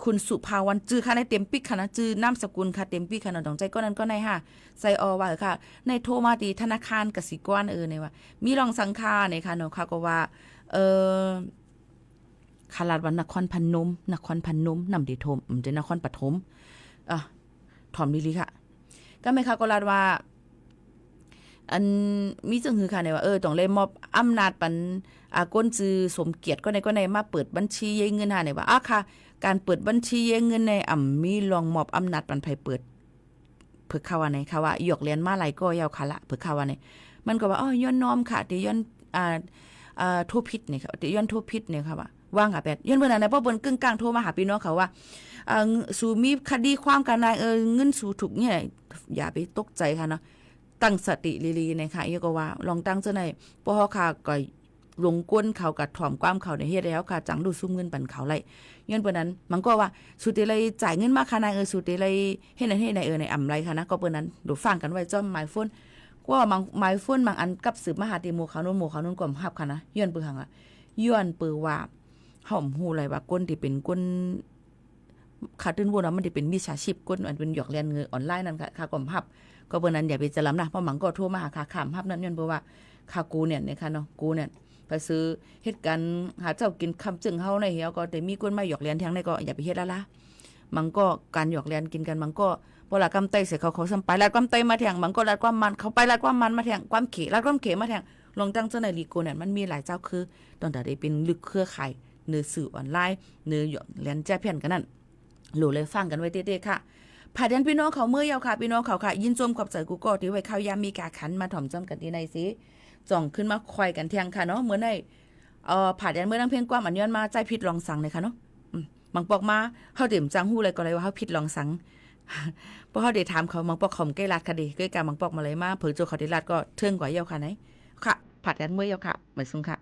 S7: คุณสุภาวันจื้อค่ะในเต็มปิกค่ะนะจื้อนามสกุลค่ะเต็มปิกค่ะเนาะจ่องใจก็นั้นก็ในค่ะใส่อว่าค่ะในโทรมาที่ธนาคารกสิกรในว่ามีรองสังคาในค่ะเนาะค่ะก็ว่าคาลาดวันนครพนมนำดิโทมจะนครปฐมถอมดีๆค่ะก็ไม่ค่ะก็ลาดว่าอันมีจังคือค่ะในว่าต้องเลยมอบอำนาจปันก้นจือสมเกียรติก็ในมาเปิดบัญชีเงินหาในว่าค่ะการเปิดบัญชีเงินในมีลองมอบอำนาจปันไผเปิดเพื่อข่าวในค่ะว่าหยอกเรียนมาหลายก็ยาวค่ะละเพื่อข่าวในมันก็ว่าย้อนน้อมค่ะที่ย้อนทุพิษเนี่ยค่ะที่ย้อนทุพิษเนี่ยค่ะว่าว่างค่ะแบบย้อนเบิ่นอันไหนเพราะเบิ่นกึ่งกลางโทรมาหาพี่น้องเขาว่าสู่มีคดีความกันนายเงินสู่ถูกเนี่ยอย่าไปตกใจค่ะเนาะตั้งสติลีๆนะคะก็ว่าลองตั้งเจ้าไหนเพราะค่ะก็ลงก้นเขากับถ่อมความเขาในเฮ็ดแล้วค่ะจังดูซุ่มเงินปันเขาไรย้อนเปิ้นนั้นมันก็ว่าสุดเลยจ่ายเงินมาค่ะนายสุดเลยเฮ็ดในในอำไรค่ะนะก็เปิ้นนั้นดูฟังกันไว้จ้อมหมายโฟนว่าบางหมายโฟนบางอันกับสืบมหาติโมเขาโน่นก่อมฮับค่ะนะย้อนเปิ้นหังย้อนเปิ้นว่าเฮาฮู้เลยว่าก้นที่เป็นก้นขาดตื้นวนมันที่เป็นมิจฉาชีพก้นมันเป็นหยอกเรียนเงินออนไลน์นั่นค่ะก่อมฮับก็เปิ้นนั้นอย่าไปจะล้ำนะเพราะหมังก็โทรมาหาค่ะขามฮับนั้นย้อนเปิ้นว่าค่ากูเนี่ยนะคะเนาะกูเนี่ยไปซื้อเฮ็ดกันหาเจ้ากินคำจึงเฮาในเหี่ยวก็แต่มีคนมาหยอกเรียนทางในก็อย่าไปเฮ็ดละมันก็การหยอกเรียนกินกันมันก็บ่ละกำไตเสียเขาซ้ำไปลัดกำไตมาแทงมันก็ลัดความมันเขาไปลัดความมันมาแทงความเขลัดความเขมาแทงลองตั้งเจ้าในลีโกเนี่ยมันมีหลายเจ้าคือตั้งแต่ได้เป็นลึกเครือข่ายเนื้อสื่อออนไลน์เนื้อหยอกเรียนแจ้เพี้ยนกันนั่นหลู่เลยฟังกันไว้เด้ๆค่ะผ่าดันพี่น้องเขาเมื่อยาวค่ะพี่น้องเขาค่ะยินจมขอบใจกูก็ที่ไว้ข้าวยามมีกาขันมาถ่อมจ้อมกันที่ในสิจ่องขึ้นมาคอยกันเที่ยงค่ะเนาะเหมือนในผ่าดันเมื่อนั่งเพียงความอันย้อนมาใจผิดลองสั่งเลยค่ะเนาะบางปอกมาเฮาเต็มจังฮู้เลยก็เลยว่าเฮาผิดลองสั่งเพราะเฮาได้ถามเขาบางปอกเขาใกล้รัดค่ะดิใกล้กาบางปอกมาเลยมาเผยโจเขาได้รัดก็เทิงกว่าเยาวค่ะไหนค่ะผ่าดันเมื่อยาวค่ะเหมือนซุงค่ะ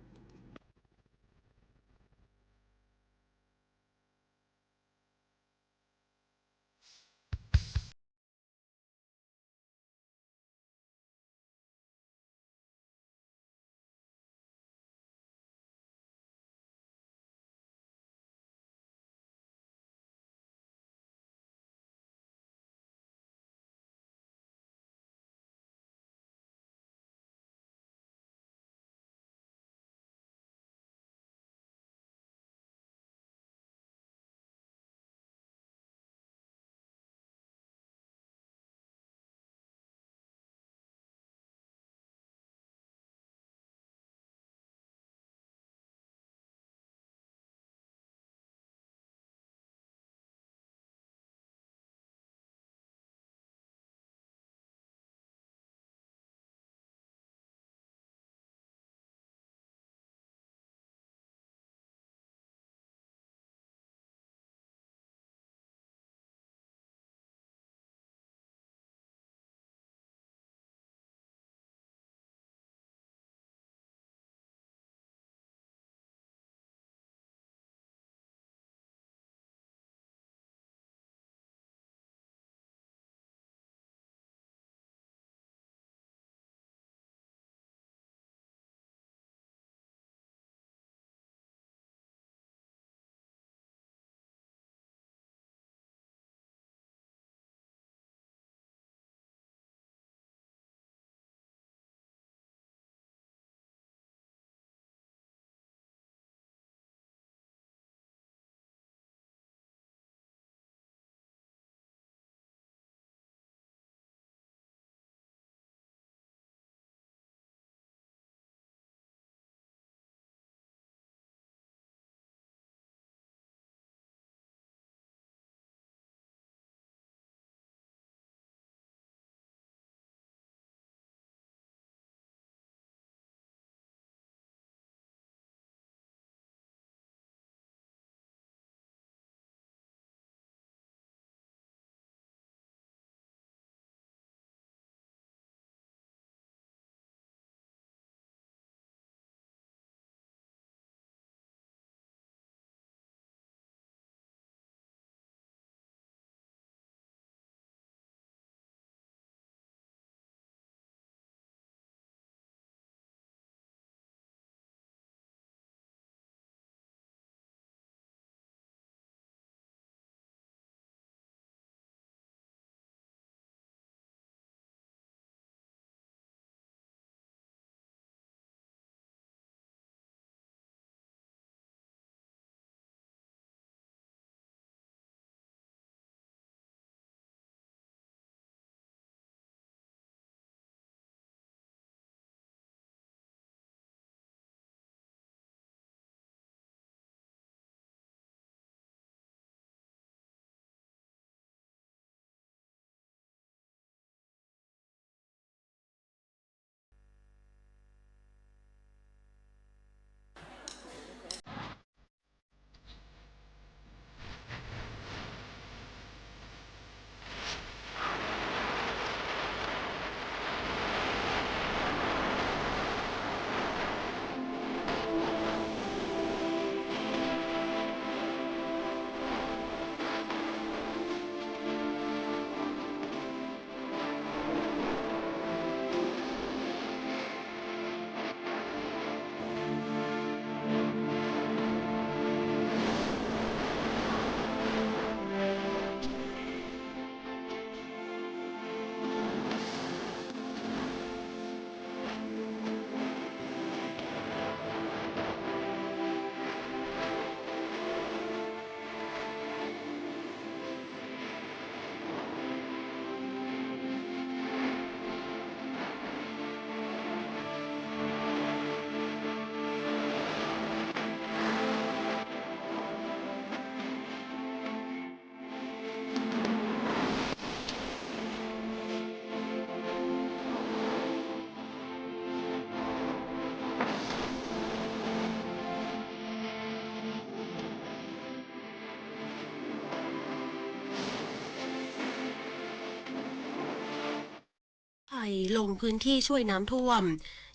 S16: ลงพื้นที่ช่วยน้ำท่วม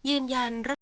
S16: ยืนยัน